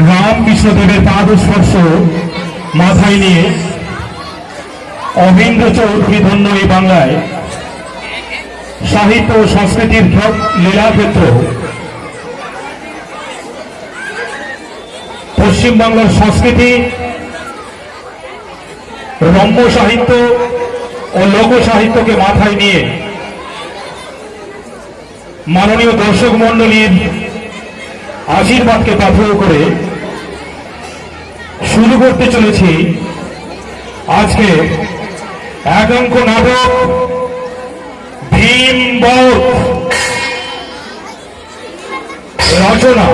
রামকৃষ্ণদেবের পাদস্পর্শ মাথায় নিয়ে অবীন্দ্র চৌধুরী ধন্য এই বাংলায় সাহিত্য ও সংস্কৃতির লীলাক্ষেত্র, পশ্চিমবাংলার সংস্কৃতি, রম্য সাহিত্য ও লোক সাহিত্যকে মাথায় নিয়ে মাননীয় দর্শক মন্ডলীর আশীর্বাদকে পাথেয় করে শুরু করতে চলেছি আজকে একাঙ্ক নাটক ভীমবধ। রচনা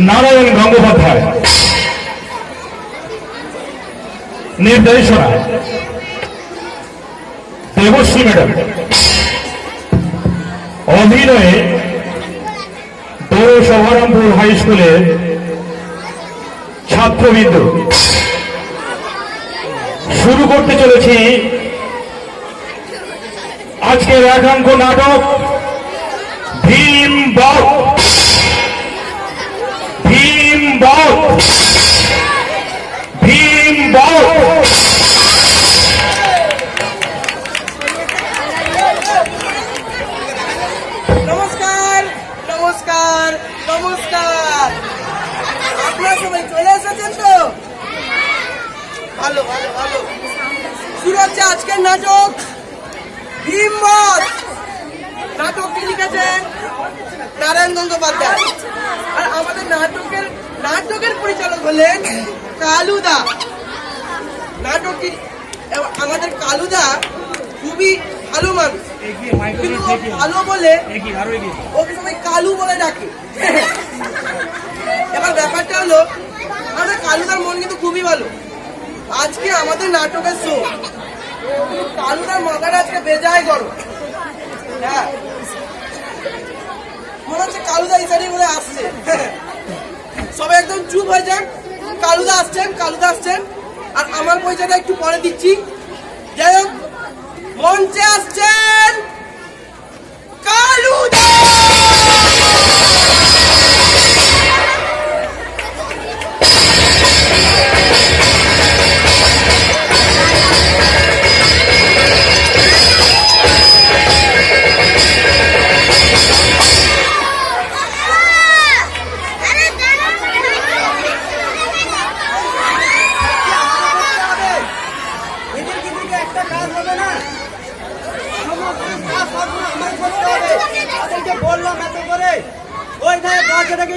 নারায়ণ গঙ্গোপাধ্যায়, নির্দেশনা দেবশ্রী ম্যাডাম, অভিনয়ে সবরামপুর হাই স্কুলের ছাত্রবৃন্দ। শুরু করতে চলেছি আজকের একাঙ্ক নাটক ভীমবধ। ভীমবধ, ভীমবধ। নমস্কার নমস্কার নমস্কার, আপনারা সবাই চলে এসেছেন তো? ভালো ভালো ভালো। শুরু হচ্ছে আজকের নাটক ভীমবধ। নাটকটি লিখেছেন নারায়ণ গঙ্গোপাধ্যায়, আর আমাদের নাটকের পরিচালক হলেন কালুদা। নাটকটি আমাদের কালুদা খুবই ভালো মানুষ, কিন্তু ভালো বলে ওকে সবাই কালু বলে ডাকে। এবার ব্যাপারটা হলো, আমাদের কালুদার মন কিন্তু খুবই ভালো। আজকে আমাদের নাটকের শো, কালুদার মাথাটা আজকে বেজায় গরম। হ্যাঁ, মনে হচ্ছে কালুদা ইসারি বলে আসছে। সবাই একদম চুপ হয়ে যান। কালুদা আসছেন, কালুদা আসছেন। আর আমার পরিচয়টা একটু পরে দিচ্ছি। যাই হোক, মঞ্চে আসছেন কালুদা।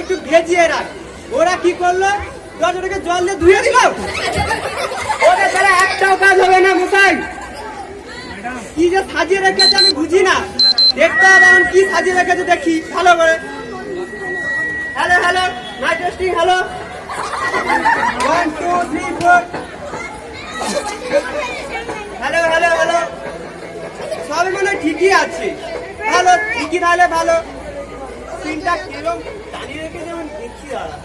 একটু ভেজিয়ে রাখ। ওরা কি করলো? দরজাটাকে জল দিয়ে ধুয়ে দিল। ওদের দ্বারা একটাও কাজ হবে না মশাই। কি যে সাজিয়ে রেখেছে আমি বুঝি না। দেখতে হবে এখন কি সাজিয়ে রেখেছে, দেখি ভালো করে। Hello hello, night testing, hello 1 2 3 4। Hello hello hello, সবই মনে হয় ঠিকই আছে। ভালো, ঠিকই তাহলে ভালো। সিনটা কিরকম দাঁড়িয়ে রেখে যেমন দেখছি দাঁড়া।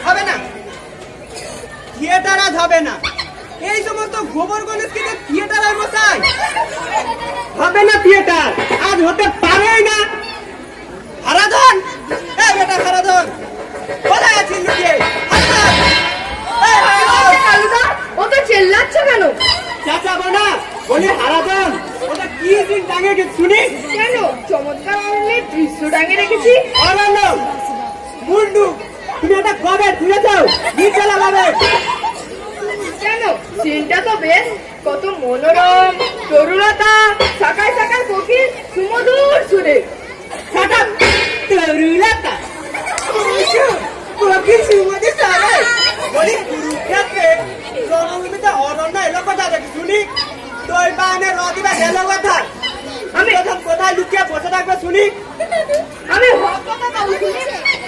হবে না, থিয়েটার আজ হবে না। এই সমস্ত গোবর গণেশ কিন্তু থিয়েটার আর মশাই হবে না। থিয়েটার আজ হতে পারেই না। হারাধন, এই বেটা হারাধন, কোথায় আছিস লুকিয়ে? ওকে চেল্লাচ্ছ কেন? চাচাবো না, বলি হারাধন, ওটা কি দিন টাঙে শুনি? কেন? চমৎকার অরণ্যের দৃশ্য টাঙিয়ে রেখেছি। অরণ্য মুন্ডু, তুমি এটা কবে তুলে যাও? নিচলা ভাবে কেন? সিনটা তো বেশ, কত মনোরম, তরুলতা, শাখায় শাখায় পক্ষীর সুমধুর সুরে। তরুলতা পক্ষীর সুমধুর সুরে, বলি কুরুক্ষেত্রে রণভূমিতে অরণ্য এলো কোথা থেকে শুনি? তোর বানে রদিবা এলো কোথায়? আমি প্রথম কোথায় লুকিয়ে বসে থাকবে শুনি? আমি হক কথা বলছি,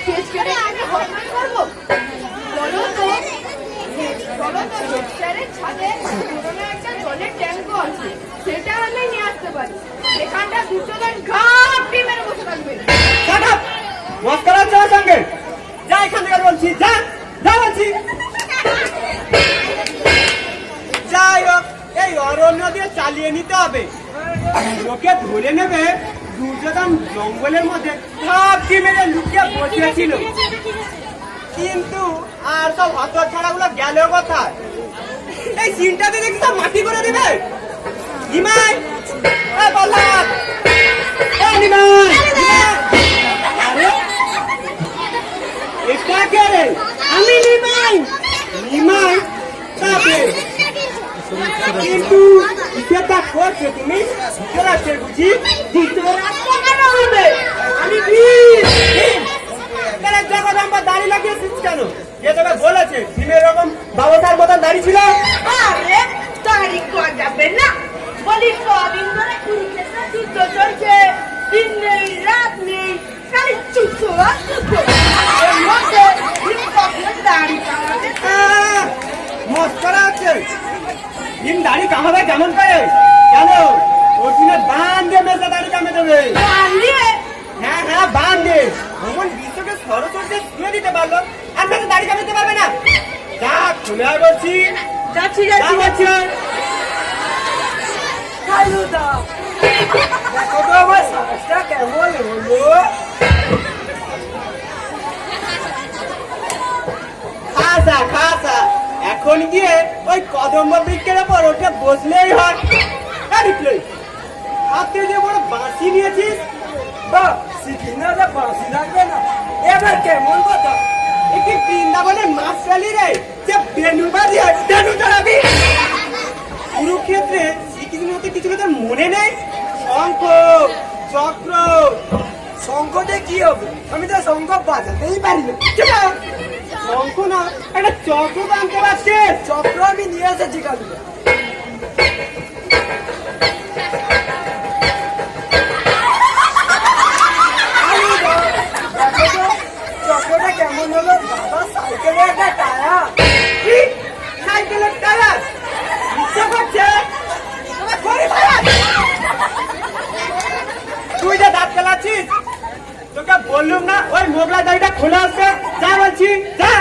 শেষ করে আমি হক করবো। বলো তো, স্যারের ছাদে পুরোনো একটা জলের ট্যাঙ্কও আছে, সেটা আমি নিয়ে আসতে পারি। এখানটা দুজন ঘাপটি মেরে বসে থাকবে। মস্করা চলার সঙ্গে যা, এখান থেকে বলছি, যা যা বলছি। যাই হোক, এই অরণ্য দিয়ে চালিয়ে নিতে হবে। লোকে ধরে নেবে দুর্যোধন জঙ্গলের মধ্যে ঝাঁপটি মেরে লুকিয়ে বসেছিল। কিন্তু আর সব হত ছাড়াগুলো গেল কোথায়? এই সিনটাতে দেখি সব মাটি করে দেবে। নিমাই, বললাম নিমাই, আরে এটা কে রে? আমি নিমাই। নিমাই তবে কিন্তু সেটা করছো তুমি রাখছে বুঝি? আমি জগদম্বা দাড়ি লাগিয়েছিস কেন? যে তোকে বলেছে ভীমের রকম বাবাটার মতন দাড়ি ছিল। আরে দাড়ি করা যাবে না, বলি কদিন ধরে কুড়িটা যুদ্ধ চলছে, দিন নেই রাত নেই, খালি যুদ্ধ আর যুদ্ধ। এর মধ্যে দাড়ি কামাতে মস্করা আছে। ভীম দাড়ি কামাবে কেমন করে? কেন ওর দিনে বান দিয়ে মেজা দাড়ি কামে দেবে। হ্যাঁ হ্যাঁ বান দে। ভ্রমণ বিশ্বকে সরস্বতী ছুঁয়ে দিতে পারলো, আর তাকে দাড়ি কামাতে পারবে না। যা খুলে আয় বলছি। যাচ্ছি কালুদা দেখো তো আমার সাহসটা কেমন হলো। খাসা খাসা এখন গিয়ে ওই কদম্ব বৃক্ষের উপর ওঠে বসলেই হয়। হাতে যে বড় বাঁশি নিয়েছিস, বাহ শিখিনা বাঁশি লাগবে না। এবার কেমন কথা? একটি বৃন্দাবনের মাছরালি রে, যে বেনু বাজিয়ে বেনু চড়াবি। কুরুক্ষেত্রে শ্রীকৃষ্ণ হতে কিছু কথা মনে নেই? শঙ্খ চক্র। শঙ্খতে কি হবে? আমি তো শঙ্খ বাজাতেই পারি না। শঙ্খ না, একটা চক্র তো আনতে পারছে। চক্র আমি নিয়ে এসেছি কালকে। চক্রটা কেমন হলো? বাবা সাইকেলের একটা টায়ার। সাইকেলের টায়ার ইচ্ছা করছে? তুই যে দাঁত খেলাচ্ছিস, তোকে বললুম না ওই মোগলা দাড়িটা খোলা আসবে? যা বলছি যা।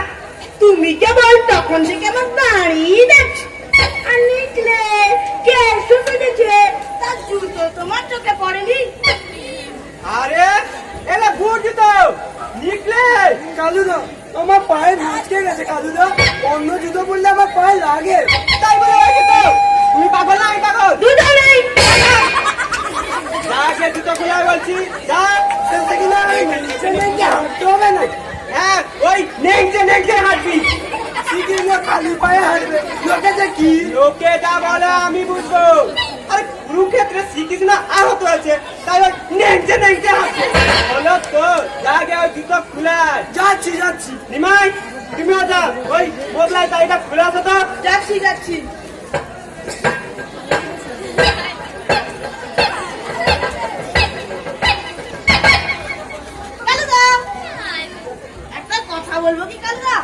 তুমি কেবল তখন থেকে আমার দাঁড়িয়ে দেখছো। আর নিকলে কে শুনেছে তার জুতো তোমার চোখে পড়েনি? আরে এলা বুঝ তো নিকলে। কালুদা আমার পায়ে মুচকে গেছে। কালুদা অন্য জুতো পরলে আমার পায়ে লাগে, তাই বলে লাগে তো। তুমি পাগল না? আমি পাগল? জুতো নেই, যা কে জুতো খোলা বলছি যা। হাঁটতে হবে না। হ্যাঁ ওই নেংচে হাঁটবি। শ্রীকৃষ্ণ খালি পায়ে হাঁটবে, লোকে যে কি লোকে যা বলে আমি বুঝবো। আরে কুরুক্ষেত্রে শ্রীকৃষ্ণ আহত হয়েছে, তাই ওই নেংচে হাঁটছে। বলো তো যা গে ওই জুতো খুলে। যাচ্ছি নিমাই, তুমিও যা ওই মোগলাই দাড়িটা খুলে আসো তো। যাচ্ছি। একটা কথা বলবো কি কালুদা?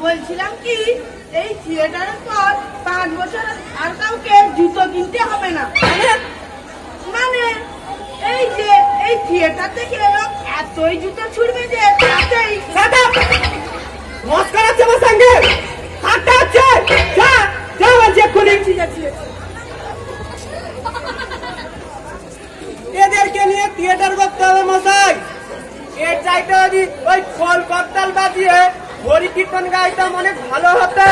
বলছিলাম কি, এই থিয়েটারের পর 5 বছর আর কাউকে জুতো কিনতে হবে না। মানে এই যে এই থিয়েটার থেকে লোক এতই জুতো ছুড়বে যে তাতেই মস্করা আছে আমার সঙ্গে। হাঁটা হচ্ছে, যা বলছি এক্ষুনি। এদেরকে নিয়ে থিয়েটার করতে হবে মশাই। এর চাইতে যদি ওই খোল করতাল বাজিয়ে হরি কীর্তন গাইতাম অনেক ভালো হতো।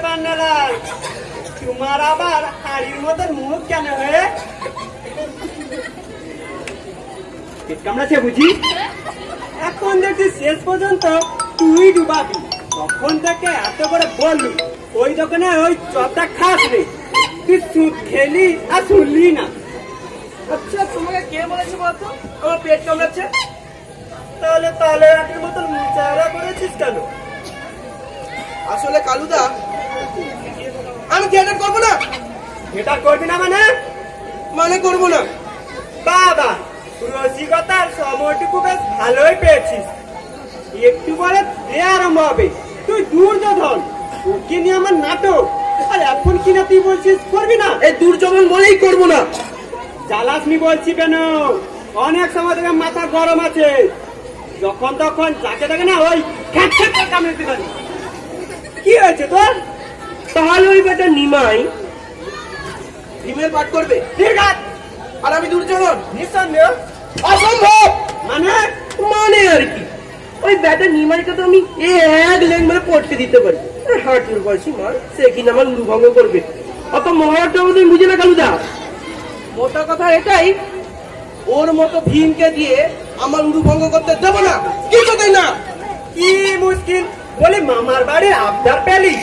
বান্নালাল, তোমার আবার হাড়ির মতন মুখ কেন হয়ে? পেট কামড়াচ্ছে বুঝি? এখন দেখছি শেষ পর্যন্ত তুই ডুবাবি। তখন থেকে এত করে বললু ওই দোকানে ওই চপটা খাস রে, তুই সুদ খেলি আর শুনলি না। আচ্ছা তোমাকে কে বলেছে বলতো আমার পেট কামড়াচ্ছে? তাহলে রাতের মতন মুচারা করেছিস কেন? আসলে কালুদা আমি থিয়েটার করবো না। থিয়েটার করবি না মানে করবো না। বাবা রসিকতার সময়টুকু বেশ ভালোই পেয়েছিস। একটু পরে আরম্ভ হবে। তুই দুর্যোধন, ওকে নিয়ে আমার নাটক। আর এখন কিনা তুই বলছিস করবি না? এই দুর্যোধন বলেই করবো না। জ্বালাসনি বলছি কেন? অনেক সময় থেকে মাথা গরম আছে, যখন তখন যাকে দেখে না ওই খ্যাট খ্যাট করে কামড়ে দিতে পারি। কি হয়েছে তোর? তাহলে ওই বেটা নিমাই ভীমের পাঠ করবে ঠিক আছে, আর আমি দুর্যোধন? নিঃসন্দেহ। অসম্ভব। মানে মানে আর কি, ওই ব্যাটা নিমাইকে তো আমি এক লেন মানে পড়তে দিতে পারি। হাঁটুর বয়সী মার, সে কিনা আমার উড়ু ভঙ্গ করবে। অত মহারাজটা তুমি বুঝে না কালুদা। মোটা কথা এটাই, ওর মতো ভীমকে দিয়ে আমার উড়ু ভঙ্গ করতে দেবো না, কিছুতেই না। কি মুশকিল বলি, মামার বাড়ির আবদার পেলি,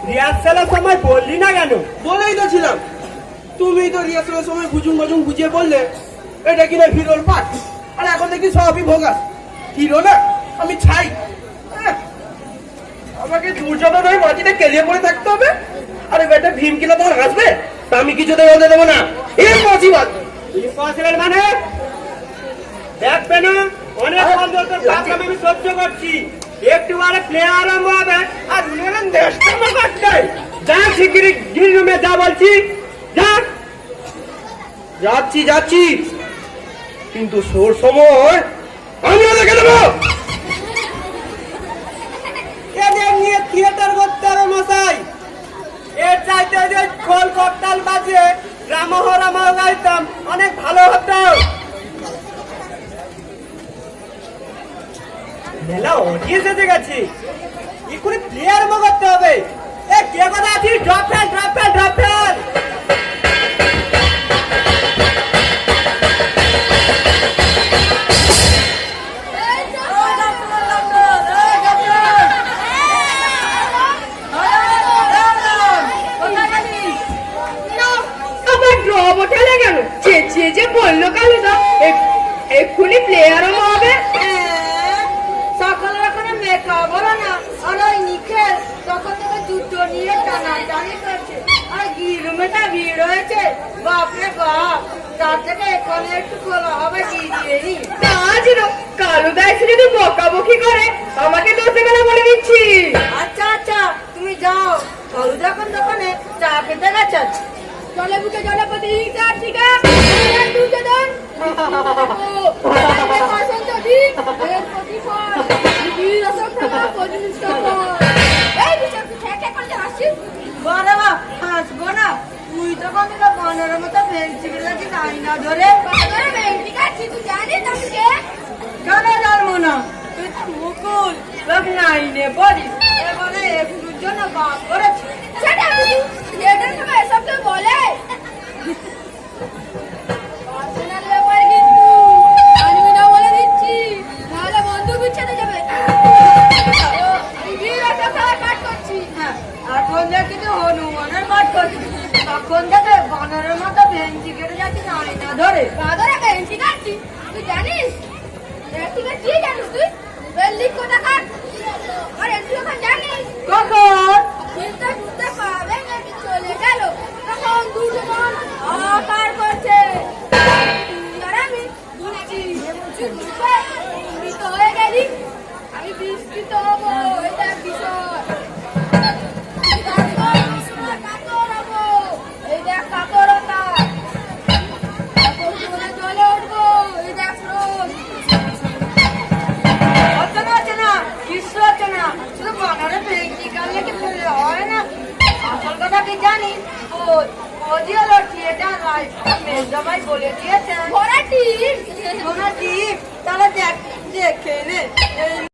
রিহার্সালের সময় বললি না কেন? বলেই তো ছিলাম, তুমি তো রিহার্সালের সময় বুঝুন বাজুন বুঝিয়ে বললে এটা কিনা হিরোর পাঠ, আর এখন দেখি সবই ভোগাস। হিরো না, আমি ছাই। আমাকে দুর্যোধন হয়ে মাটিতে কেলিয়ে পড়ে থাকতে হবে, আরে বেটা ভীম কিনা তোমার হাসবে, তা আমি কিছুতেই হতে দেবো না। ইম্পসিবল। ইম্পসিবল মানে দেখবে না, অনেক বন্ধু তোর কাছে আমি সহ্য করছি, একটু বারে প্লে আরম্ভ হবে আর উনি দেশটা করতে যা শিগগিরি গ্রিল রুমে যা বলছি যা। যাচ্ছি যাচ্ছি, কিন্তু সোর সময় আমিও দেখে দেবো। এদের নিয়ে থিয়েটার করতে হবে মশাই, এর চাইতে যে খোল করতাল বাজে রামহ রামহ গাইতাম অনেক ভালো হতো। মেলা অডিয়েন্স এসে গেছে, এক্ষুনি প্লেয়ার মো করতে হবে। এ কে কথা আছিস? Drop fail drop fail drop fail. আমার ড্রপ ওঠালে কেন? চেঁচিয়ে যে বললো কালুদা এক্ষুনি প্লেয়ারও হবে। সকালের ওখানে মেকআপ হলো না, আর ওই নিখেল তখন থেকে জুতো নিয়ে টানাটানি করছে, আর গিরুমেটা ভিড় হয়েছে, বাপরে বাপ। তার থেকে এখানে একটু খোলা হবে দিদি। কালুদা এসে যদি বকাবকি করে আমাকে দোষে কেন বলে দিচ্ছি। আচ্ছা আচ্ছা, তুমি যাও, কালুদা এখন দোকানে চা খেতে গেছে। জলে বুকে জলে প্রতি চার ঠিকা দুর্যোধন হাসবো না, তুই তো কমিটা বনের মতো ভেঙছি গেছি তাই না ধরে ভেঙছি কাটছি, তুই জানিস আমি কে? কেন জানবো না, তুই তো মুকুল নাইনে পড়িস, এবারে একটুর জন্য বাপ করেছি। সেটা এটার সময় এসব কেউ বলে? এখন দেখি তো হনুমানের পাঠ করছি, তখন দেখে বানরের মতো ভেঙচি কেটে যাচ্ছি নাই না ধরে। বাদরে ভেঙচি কাটছি, তুই জানিস? তুই কি জানিস? তুই বেল্লিক কোথা কাট আর একটু ওখান জানিস কখন চিন্তা করতে পারবে নাকি চলে গেল, তখন দুর্যোধন আকার করছে, আর আমি বুঝছি মৃত হয়ে গেলি, আমি বিস্তৃত হবো, এটা বিষয়। এই দেখ কাতরতা, জলে উঠবো, এই দেখ হচ্ছে না, কিছু হচ্ছে না, শুধু বানারে ভেঙচি কাটলে কি হয় না? আসল কথা কি জানিস? ও দিয়ে হলো থিয়েটার লাইফ মেজবাই বলে দিয়েছেন ঘোড়া টিপ, তাহলে দেখে নে।